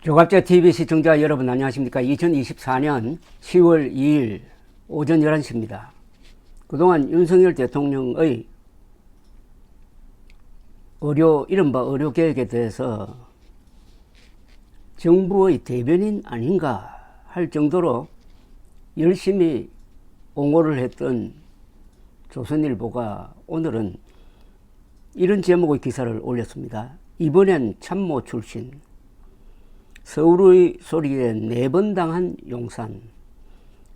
조갑제 TV 시청자 여러분 안녕하십니까. 2024년 10월 2일 오전 11시입니다. 그동안 윤석열 대통령의 이른바 의료개혁에 대해서 정부의 대변인 아닌가 할 정도로 열심히 옹호를 했던 조선일보가 오늘은 이런 제목의 기사를 올렸습니다. 이번엔 참모 출신, 서울의 소리에 4번 당한 용산.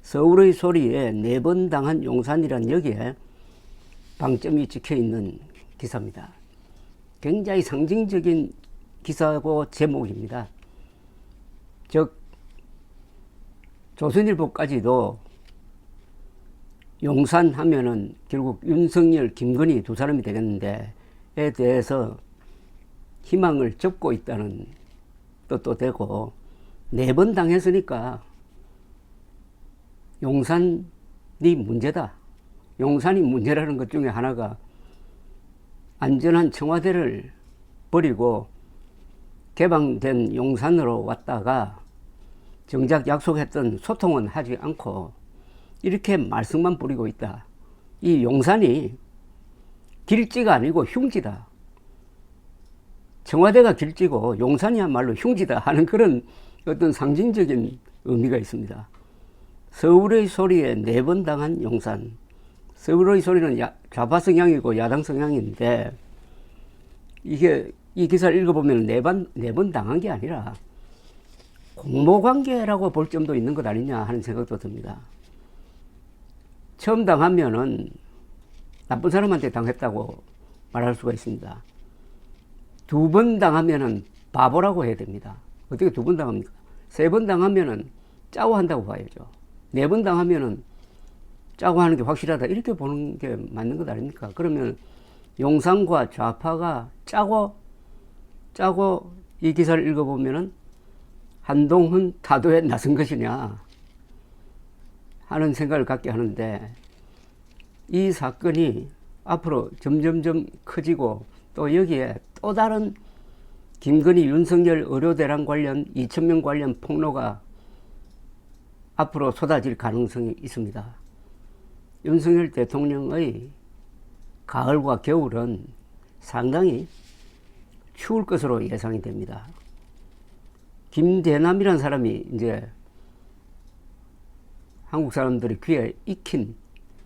서울의 소리에 4번 당한 용산이란 여기에 방점이 찍혀있는 기사입니다. 굉장히 상징적인 기사고 제목입니다. 즉 조선일보까지도 용산 하면은 결국 윤석열, 김건희 두 사람이 되겠는데 에 대해서 희망을 접고 있다는 뜻도 되고, 4번 당했으니까 용산이 문제다. 용산이 문제라는 것 중에 하나가 안전한 청와대를 버리고 개방된 용산으로 왔다가 정작 약속했던 소통은 하지 않고 이렇게 말썽만 부리고 있다. 이 용산이 길지가 아니고 흉지다. 청와대가 길지고 용산이야말로 흉지다 하는 그런 어떤 상징적인 의미가 있습니다. 서울의 소리에 4번 당한 용산. 서울의 소리는 좌파 성향이고 야당 성향인데, 이게 이 기사를 읽어보면 4번 당한 게 아니라 공모관계라고 볼 점도 있는 것 아니냐 하는 생각도 듭니다. 처음 당하면은 나쁜 사람한테 당했다고 말할 수가 있습니다. 2번 당하면은 바보라고 해야 됩니다. 어떻게 2번 당합니까? 3번 당하면은 짜고 한다고 봐야죠. 4번 당하면은 짜고 하는 게 확실하다, 이렇게 보는 게 맞는 것 아닙니까? 그러면 용산과 좌파가 짜고 이 기사를 읽어보면은 한동훈 타도에 나선 것이냐 하는 생각을 갖게 하는데, 이 사건이 앞으로 점점점 커지고 또 여기에 또 다른 김건희 윤석열 의료대란 관련 2,000명 관련 폭로가 앞으로 쏟아질 가능성이 있습니다. 윤석열 대통령의 가을과 겨울은 상당히 추울 것으로 예상이 됩니다. 김대남이라는 사람이 이제 한국 사람들이 귀에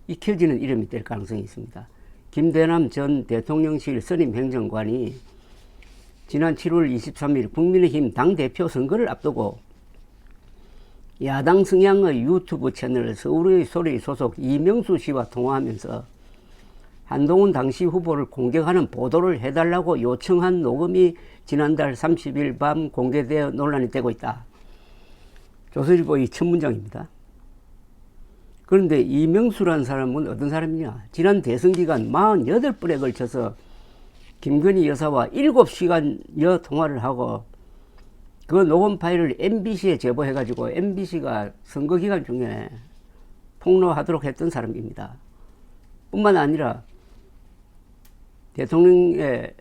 익혀지는 이름이 될 가능성이 있습니다. 김대남 전 대통령실 선임 행정관이 지난 7월 23일 국민의힘 당대표 선거를 앞두고 야당 성향의 유튜브 채널 서울의 소리 소속 이명수 씨와 통화하면서 한동훈 당시 후보를 공격하는 보도를 해달라고 요청한 녹음이 지난달 30일 밤 공개되어 논란이 되고 있다. 조선일보의 첫 문장입니다. 그런데 이명수라는 사람은 어떤 사람이냐? 지난 대선 기간 48번에 걸쳐서 김건희 여사와 7시간여 통화를 하고 그 녹음 파일을 MBC에 제보해가지고 MBC가 선거 기간 중에 폭로하도록 했던 사람입니다. 뿐만 아니라 대통령에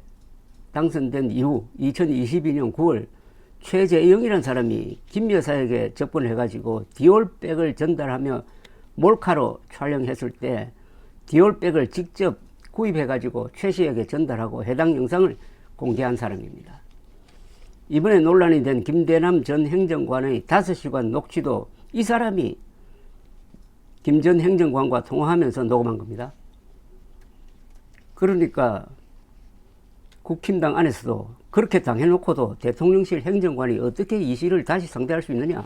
당선된 이후 2022년 9월 최재영이라는 사람이 김 여사에게 접근해가지고 디올백을 전달하며 몰카로 촬영했을 때 디올백을 직접 구입해가지고 최 씨에게 전달하고 해당 영상을 공개한 사람입니다. 이번에 논란이 된 김대남 전 행정관의 5시간 녹취도 이 사람이 김 전 행정관과 통화하면서 녹음한 겁니다. 그러니까 국힘당 안에서도 그렇게 당해놓고도 대통령실 행정관이 어떻게 이 씨를 다시 상대할 수 있느냐,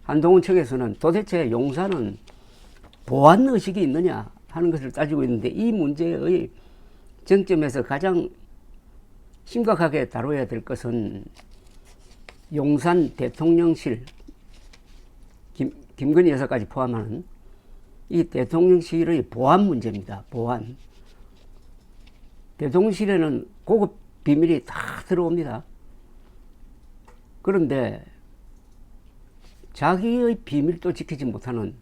한동훈 측에서는 도대체 용산은 보안의식이 있느냐 하는 것을 따지고 있는데, 이 문제의 쟁점에서 가장 심각하게 다뤄야 될 것은 용산 대통령실, 김건희 여사까지 포함하는 이 대통령실의 보안 문제입니다. 보안. 대통령실에는 고급 비밀이 다 들어옵니다. 그런데 자기의 비밀도 지키지 못하는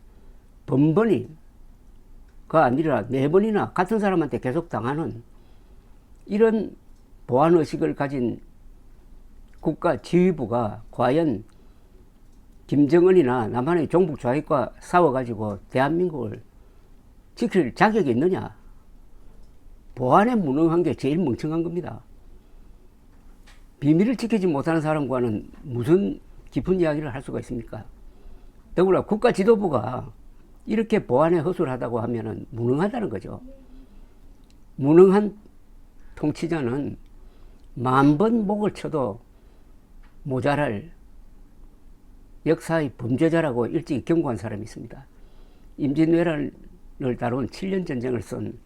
번번이가 아니라 4번이나 같은 사람한테 계속 당하는 이런 보안의식을 가진 국가지휘부가 과연 김정은이나 남한의 종북 좌익과 싸워가지고 대한민국을 지킬 자격이 있느냐? 보안에 무능한 게 제일 멍청한 겁니다. 비밀을 지키지 못하는 사람과는 무슨 깊은 이야기를 할 수가 있습니까? 더구나 국가 지도부가 이렇게 보안에 허술하다고 하면은 무능하다는 거죠. 무능한 통치자는 만 번 목을 쳐도 모자랄 역사의 범죄자라고 일찍이 경고한 사람이 있습니다. 임진왜란을 다룬 7년 전쟁을 쓴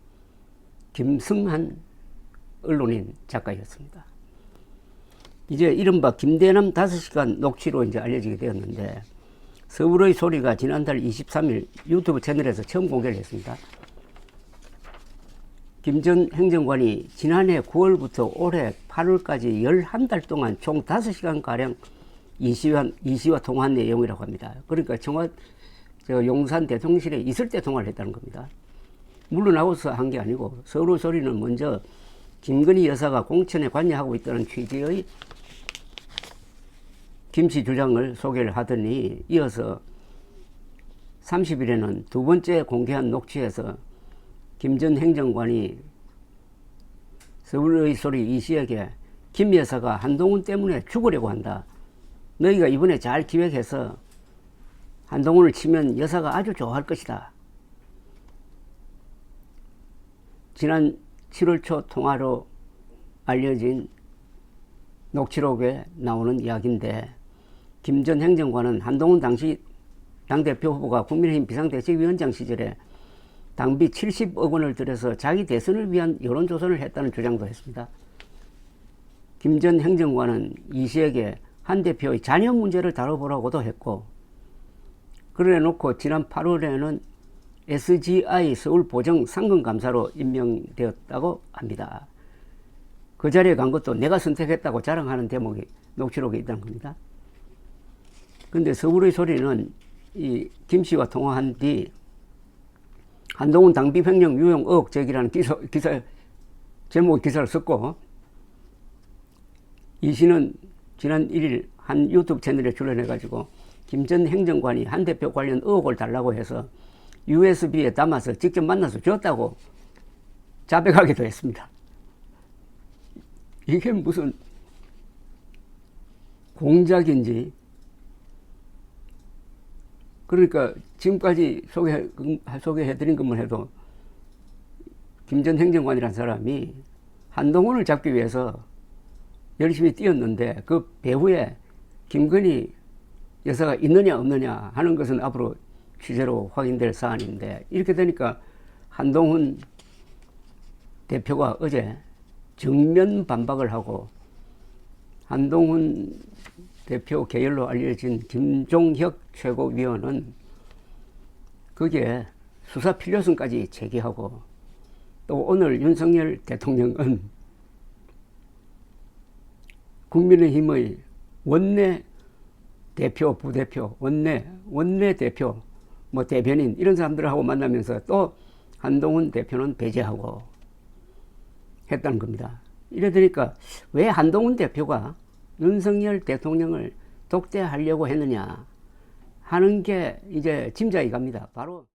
김승한 언론인 작가였습니다. 이제 이른바 김대남 5시간 녹취로 이제 알려지게 되었는데, 서울의 소리가 지난달 23일 유튜브 채널에서 처음 공개를 했습니다. 김 전 행정관이 지난해 9월부터 올해 8월까지 11달 동안 총 5시간가량 이씨와 통화한 내용이라고 합니다. 그러니까 용산 대통령실에 있을 때 통화를 했다는 겁니다. 물러나고서 한 게 아니고, 서울 소리는 먼저 김건희 여사가 공천에 관여하고 있다는 취지의 김씨 주장을 소개를 하더니, 이어서 30일에는 두 번째 공개한 녹취에서 김 전 행정관이 서울의 소리 이씨에게 김 여사가 한동훈 때문에 죽으려고 한다. 너희가 이번에 잘 기획해서 한동훈을 치면 여사가 아주 좋아할 것이다. 지난 7월 초 통화로 알려진 녹취록에 나오는 이야기인데, 김 전 행정관은 한동훈 당시 당대표 후보가 국민의힘 비상대책위원장 시절에 당비 70억 원을 들여서 자기 대선을 위한 여론조사를 했다는 주장도 했습니다. 김 전 행정관은 이 씨에게 한 대표의 자녀 문제를 다뤄보라고도 했고, 그래 놓고 지난 8월에는 SGI 서울 보정 상근감사로 임명되었다고 합니다. 그 자리에 간 것도 내가 선택했다고 자랑하는 대목이 녹취록에 있다는 겁니다. 근데 서울의 소리는 이 김 씨와 통화한 뒤 한동훈 당비 횡령 유용 의혹 제기라는 제목의 기사를 썼고, 이 씨는 지난 1일 한 유튜브 채널에 출연해가지고 김 전 행정관이 한 대표 관련 의혹을 달라고 해서 USB에 담아서 직접 만나서 줬다고 자백하기도 했습니다. 이게 무슨 공작인지. 그러니까 지금까지 소개해드린 것만 해도 김 전 행정관이라는 사람이 한동훈을 잡기 위해서 열심히 뛰었는데, 그 배후에 김건희 여사가 있느냐 없느냐 하는 것은 앞으로 취재로 확인될 사안인데, 이렇게 되니까 한동훈 대표가 어제 정면 반박을 하고, 한동훈 대표 계열로 알려진 김종혁 최고위원은 거기에 수사 필요성까지 제기하고, 또 오늘 윤석열 대통령은 국민의힘의 원내 대표, 부대표, 원내 대표, 대변인 이런 사람들하고 만나면서 또 한동훈 대표는 배제하고 했다는 겁니다. 이래 되니까 왜 한동훈 대표가 윤석열 대통령을 독대하려고 했느냐 하는 게 이제 짐작이 갑니다. 바로